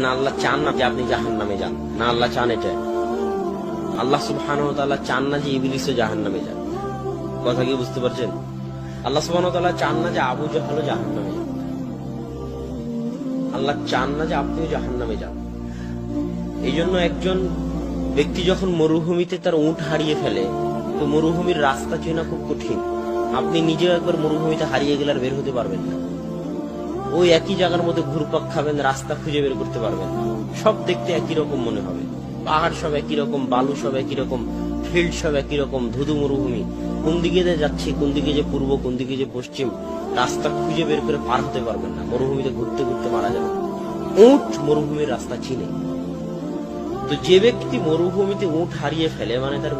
না আল্লাহ চান না যে আপনি জাহান্নামে যান, না আল্লাহ চান এটা। আল্লাহ সুবহানাহু ওয়া তাআলা চান না যে ইবলিসও জাহান্নামে যান। কথা কি বুঝতে পারছেন? আল্লাহ সুবহানাহু ওয়া তাআলা চান না যে আবু জাহলও জাহান্নামে যান। আল্লাহ চান না যে আপনিও জাহান্নামে যান। এই জন্য একজন ব্যক্তি যখন মরুভূমিতে তার উট হারিয়ে ফেলে, তো মরুভূমির রাস্তা চেনা খুব কঠিন। আপনি নিজেও একবার মরুভূমিতে হারিয়ে গেলে আর বের হতে পারবেন না। ওই একই জায়গার মধ্যে ঘুরপাক খাবেন, রাস্তা খুঁজে বের করতে পারবেন। সব দেখতে একই রকম মনে হবে, পাহাড় সব একই রকম, বালু সব একই রকম, ফিল্ড সব একই রকম, ধুধু মরুভূমি। কোন দিকে যে যাচ্ছি, কোন দিকে যে পূর্ব, কোন দিকে যে পশ্চিম, রাস্তা খুঁজে বের করে পার হতে পারবেন না। মরুভূমিতে ঘুরতে ঘুরতে মারা যাবে। উট মরুভূমির রাস্তা চিনে। তো যে ব্যক্তি মরুভূমিতে উট হারিয়ে ফেলে, মানে তার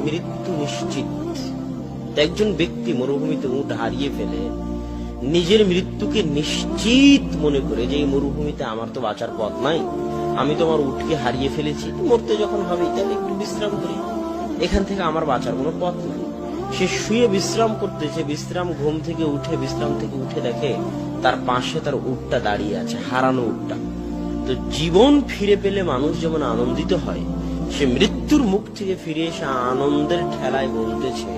মৃত্যু নিশ্চিত। একজন ব্যক্তি মরুভূমিতে উট হারিয়ে ফেলে নিজের মৃত্যুকে নিশ্চিত মনে করে যে এই মরুভূমিতে আমার তো বাঁচার পথ নাই, আমি তো আমার উটকে হারিয়ে ফেলেছি, মরতে যখন হবে তাহলে একটু বিশ্রাম করি, এখান থেকে আমার বাঁচার কোনো পথ নাই। সে শুয়ে বিশ্রাম করতেছে, ঘুম থেকে উঠে বিশ্রাম থেকে উঠে দেখে তার পাশে তার উটটা দাঁড়িয়ে আছে, হারানো উটটা। তো জীবন ফিরে পেলে মানুষ যেমন আনন্দিত হয়, সে মৃত্যুর মুখ থেকে ফিরে এসে আনন্দের ঠেলায় বলতেছে,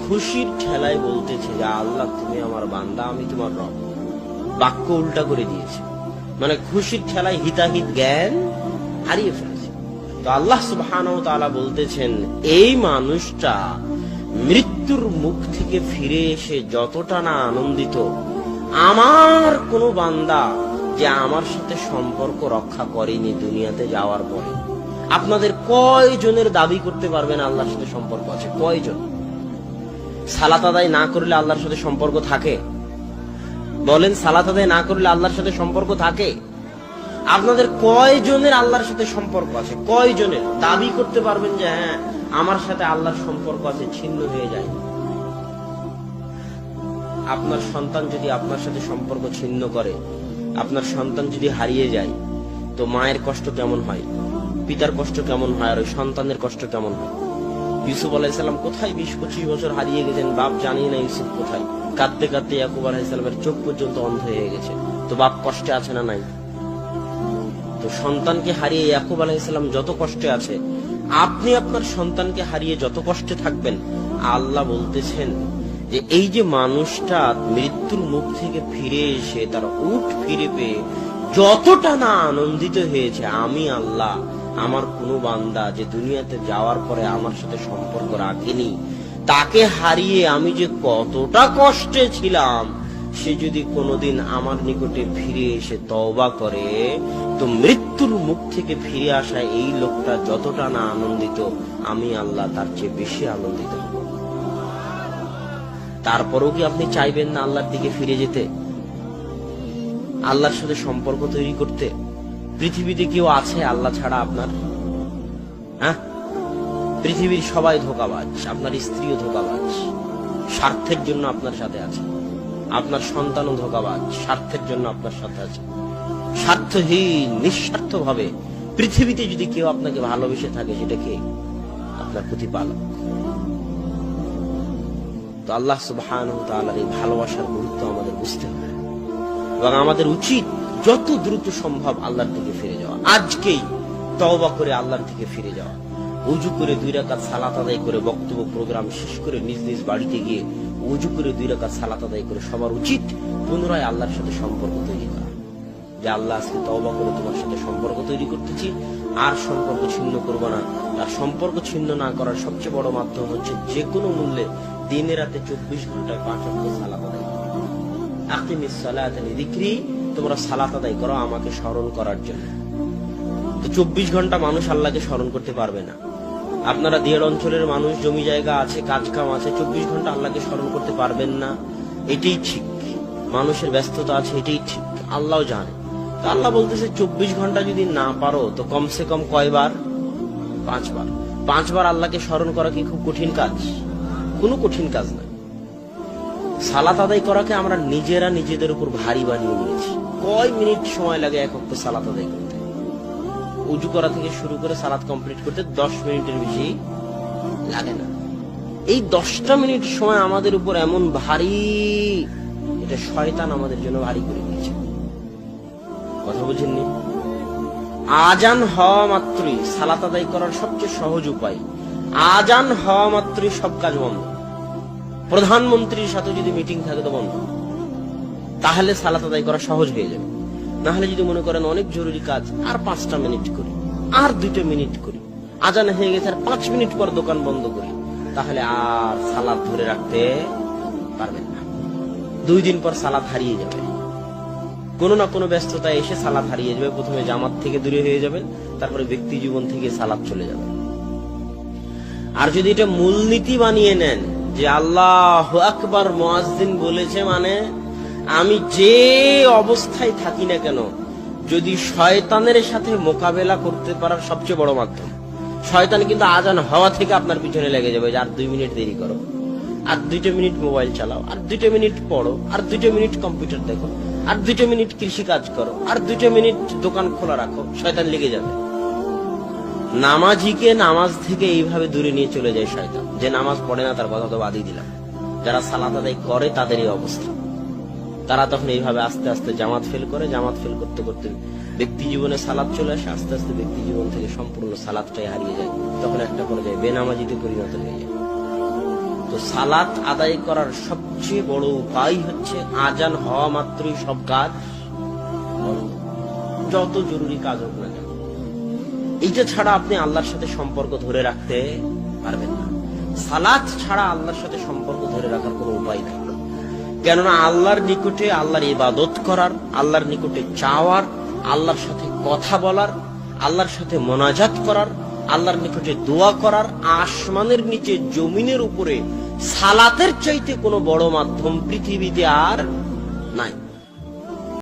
খুশির ঠেলায় বলতেছে যে আল্লাহ তুমি আমার বান্দা, আমি তোমার রব। বাক্য উল্টা করে দিয়েছে, মানে খুশির ঠেলায় হিতাহিত জ্ঞান হারিয়ে ফেলেছে। তো আল্লাহ সুবহানাহু ওয়া তাআলা বলতেছেন, এই মানুষটা মৃত্যুর মুখ থেকে ফিরে এসে যতটা না আনন্দিত, আমার কোন বান্দা যে আমার সাথে সম্পর্ক রক্ষা করেনি দুনিয়াতে যাওয়ার পরে। আপনাদের কয়জনের দাবি করতে পারবেন আল্লাহর সাথে সম্পর্ক আছে? কয়জন? সালাত আদায় না করলে আল্লাহর সাথে সম্পর্ক থাকে? বলেন, সালাত আদায় না করলে আল্লাহর সাথে সম্পর্ক থাকে? আপনাদের কয়জনের আল্লাহর সাথে সম্পর্ক আছে? কয়জনের দাবি করতে পারবেন যে হ্যাঁ আমার সাথে আল্লাহর সম্পর্ক আছে, ছিন্ন হয়ে যায়? আপনার সন্তান যদি আপনার সাথে সম্পর্ক ছিন্ন করে, আপনার সন্তান যদি হারিয়ে যায়, তো মায়ের কষ্ট কেমন হয়, পিতার কষ্ট কেমন হয়, আর ওই সন্তানের কষ্ট কেমন হয়? ইউসুফ আলাইহিস সালাম কোথায় 20-25 বছর হারিয়ে গেছেন, বাপ জানি না ইউসুফ কোথায়। কাঁদতে কাঁদতে ইয়াকুব আলাইহিস সালামের চোখ পর্যন্ত অন্ধ হয়ে গেছে। তো বাপ কষ্টে আছে না নাই? তো সন্তানকে হারিয়ে ইয়াকুব আলাইহিস সালাম যত কষ্টে আছে, আপনি আপনার সন্তানকে হারিয়ে যত কষ্টে থাকবেন, আল্লাহ বলতেছেন যে এই যে মানুষটা মৃত্যুর মুখ থেকে ফিরে এসে তার উট ফিরে পেয়ে যতটা না আনন্দিত হয়েছে, আমি আল্লাহ আমার কোন বান্দা যে দুনিয়াতে যাওয়ার পরে আমার সাথে সম্পর্ক রাখেনি, তাকে হারিয়ে আমি যে কতটা কষ্টে ছিলাম, সে যদি কোনোদিন আমার নিকটে ফিরে এসে তওবা করে, তো মৃত্যুর মুখ থেকে ফিরে আসা এই লোকটা যতটা না আনন্দিত, আমি আল্লাহ তার চেয়ে বেশি আনন্দিত হব। তারপরেও কি আপনি চাইবেন না আল্লাহর দিকে ফিরে যেতে, আল্লাহর সাথে সম্পর্ক তৈরি করতে? পৃথিবীতে কেউ আছে আল্লাহ ছাড়া আপনার? হ্যাঁ, পৃথিবীর সবাই ধোঁকাবাজ, আপনার স্ত্রীও ধোঁকাবাজ, স্বার্থের জন্য আপনার সাথে আছে। আপনার সন্তানও ধোঁকাবাজ, স্বার্থের জন্য আপনার সাথে আছে। স্বার্থহীন, নিঃস্বার্থ ভাবে পৃথিবীতে যদি কেউ আপনাকে ভালোবেসে থাকে, সেটা কে? আপনার প্রতিপালক। তো আল্লাহ সুবহানাহু ওয়া তাআলার এই ভালোবাসার গুরুত্ব আমাদের বুঝতে হবে, এবং আমাদের উচিত যত দ্রুত সম্ভব আল্লাহর দিকে ফিরে যাওয়া। আজকেই তওবা করে আল্লাহর দিকে ফিরে যাওয়া, ওযু করে 2 রাকাত সালাত আদায় করে, বক্তব্য প্রোগ্রাম শেষ করে নিজ নিজ বাড়িতে গিয়ে ওযু করে 2 রাকাত সালাত আদায় করে সবার উচিত পুনরায় আল্লাহর সাথে সম্পর্ক তৈরি করা। যে আল্লাহ আজকে তওবা করে তোমার সাথে সম্পর্ক তৈরি করতেছি, আর সম্পর্ক ছিন্ন করব না। আর সম্পর্ক ছিন্ন না করার সবচেয়ে বড় মাধ্যম হচ্ছে যে কোনো মূল্যে দিনে রাতে 24 ঘন্টায় 5 ওয়াক্ত সালাত আদায় করা। আকিমিস সালাতা লিযিকরি, তোমরা সালাত আদায় করো আমাকে স্মরণ করার জন্য। তো 24 ঘন্টা মানুষ আল্লাহকে স্মরণ করতে পারবে না। আপনারা দেড় অঞ্চলের মানুষ, জমি জায়গা আছে, কাজ কাম আছে, 24 ঘন্টা আল্লাহকে স্মরণ করতে পারবেন না, এটাই ঠিক। মানুষের ব্যস্ততা আছে, এটাই ঠিক, আল্লাহও জানে। তো আল্লাহ বলতেছে 24 ঘন্টা যদি না পারো, তো কমসে কম কয়বার? 5 বার। 5 বার আল্লাহকে স্মরণ করা কি খুব কঠিন কাজ? কোনো কঠিন কাজ না। সালাত আদায় করাকে আমরা নিজেরা নিজেদের উপর ভারী বানিয়ে নিয়েছি। কয় মিনিট সময় লাগে এক ওয়াক্ত সালাত আদায় করতে? ওযু করা থেকে শুরু করে সালাত কমপ্লিট করতে 10 মিনিটের বেশি লাগে না। এই 10টা মিনিট সময় আমাদের উপর এমন ভারী, এটা শয়তান আমাদের জন্য ভারী করে দিয়েছে। কথা বুঝেননি? আজান হওয়া মাত্রই সালাত আদায় করার সবচেয়ে সহজ উপায়। আজান হওয়া মাত্রই সব কাজ বন্ধ। প্রধানমন্ত্রীর সাথে যদি মিটিং থাকে তো বন্ধ, তাহলে সালাত আদায় করা সহজ হয়ে যাবে। না হলে যদি মনে করেন অনেক জরুরি কাজ, আর 5টা মিনিট করি, আর 2 মিনিট করি, আজান হয়ে গেছে আর 5 মিনিট পর দোকান বন্ধ করি, তাহলে আর সালাত ধরে রাখতে পারবেন না। 2 দিন পর সালাত হারিয়ে যাবে, কোনো না কোনো ব্যস্ততা এসে সালাত হারিয়ে যাবে। প্রথমে জামাত থেকে দূরে হয়ে যাবেন, তারপরে ব্যক্তি জীবন থেকে সালাত চলে যাবে। আর যদি এটা মূলনীতি বানিয়ে নেন যে আল্লাহু আকবার মুয়াজ্জিন বলেছে মানে আমি যে অবস্থায় থাকি না কেন, যদি শয়তানের সাথে মোকাবেলা করতে পারার সবচেয়ে বড় মাধ্যম। শয়তান কিন্তু আজান হওয়া থেকে আপনার পিছনে লেগে যাবে যে আর 2 মিনিট দেরি করো, আর 2 মিনিট মোবাইল চালাও, আর 2 মিনিট পড়ো, আর 2 মিনিট কম্পিউটার দেখো, আর 2 মিনিট কৃষি কাজ করো, আর 2 মিনিট দোকান খোলা রাখো। শয়তান লেগে যাবে। নামাজিকে নামাজ থেকে এইভাবে দূরে নিয়ে চলে যায় শয়তান। যে নামাজ পড়ে না তার কথা তো বাদই দিলাম, যারা সালাত আদায় করে তাদের এই অবস্থা। তারা তখন এইভাবে আস্তে আস্তে জামাত ফেল করে, জামাত ফেল করতে করতে ব্যক্তি জীবনে সালাত চলে আসে, আস্তে আস্তে ব্যক্তি জীবন থেকে সম্পূর্ণ সালাতটাই হারিয়ে যায়। তখন একটা পর্যায়ে বেনামাজিতে পরিণত হয়ে যায়। তো সালাত আদায় করার সবচেয়ে বড় উপায় হচ্ছে আজান হওয়া মাত্রই সব কাজ বন্ধ, যত জরুরি কাজ হোক না কেন। এইটা ছাড়া আপনি আল্লাহর সাথে সম্পর্ক ধরে রাখতে পারবেন না। সালাত ছাড়া আল্লাহর সাথে সম্পর্ক ধরে রাখার কোনো উপায় নাই। কেননা আল্লাহর নিকটে আল্লাহর ইবাদত করার, আল্লাহর নিকটে চাওয়ার, আল্লাহর সাথে কথা বলার, আল্লাহর সাথে মোনাজাত করার, আল্লাহর নিকটে দোয়া করার, আসমানের নিচে জমিনের উপরে সালাতের চাইতে কোনো বড় মাধ্যম পৃথিবীতে আর